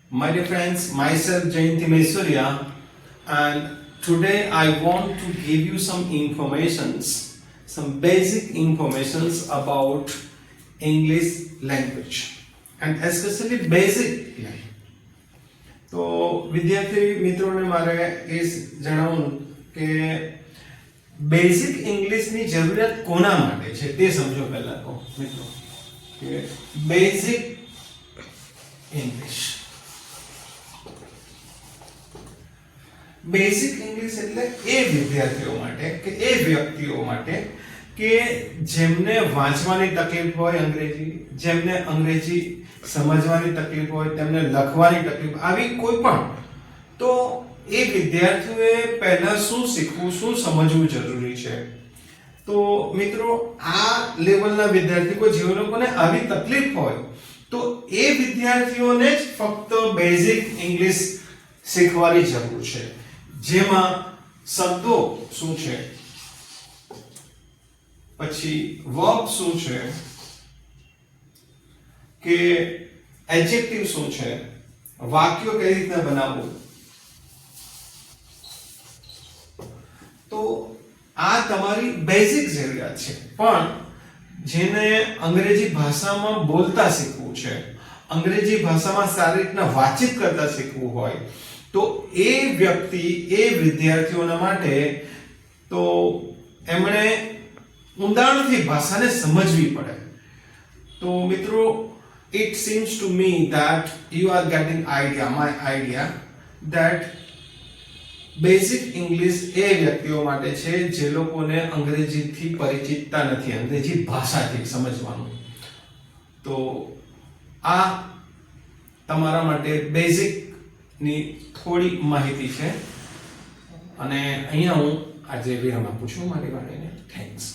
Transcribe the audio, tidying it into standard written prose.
My dear friends, myself Jayanti Maisuriya, and today I want to give you some informations, some basic informations about English language, and especially basic language. તો વિદ્યાર્થી મિત્રોને મારે એ જણાવવું કે basic ઇંગ્લિશની જરૂરિયાત કોના માટે છે તે સમજો પહેલા તો મિત્રો કે બેઝિક ઇંગ્લિશ બેઝિક ઇંગ્લિશ એટલે એ વિદ્યાર્થીઓ માટે કે એ વ્યક્તિઓ માટે કે જેમને વાંચવાની તકલીફ હોય અંગ્રેજી, જેમને અંગ્રેજી સમજવાની તકલીફ હોય, તેમને લખવાની તકલીફ, આવી કોઈ પણ, તો એ વિદ્યાર્થીઓએ પહેલા શું શીખવું, શું સમજવું જરૂરી છે. તો મિત્રો આ લેવલના વિદ્યાર્થીઓ જે લોકોને આવી તકલીફ હોય તો એ વિદ્યાર્થીઓને જ ફક્ત બેઝિક ઇંગ્લિશ શીખવાની જરૂર છે, જેમાં શબ્દો શું છે, પછી વર્બ શું છે, કે એડજેક્ટિવ શું છે, વાક્યો કઈ રીતના બનાવવું. તો આ તમારી બેઝિક જરૂરિયાત છે. પણ જેને અંગ્રેજી ભાષામાં બોલતા શીખવું છે, અંગ્રેજી ભાષામાં સારી રીતના વાતચીત કરતા શીખવું હોય, તો એ વ્યક્તિ, એ વિદ્યાર્થીઓના માટે તો એમણે ઊંડાણથી ભાષાને સમજવી પડે. તો મિત્રો, it seems to me that you are getting my idea that basic English એ વ્યક્તિઓ માટે છે જે લોકોને અંગ્રેજીથી પરિચિતતા નથી, અંગ્રેજી ભાષાથી સમજવાનું. તો આ તમારા માટે બેઝિક ની થોડી માહિતી છે, અને અહીંયા હું આજે વિરામ આપું છું મારી વાણીને. થેન્ક્સ.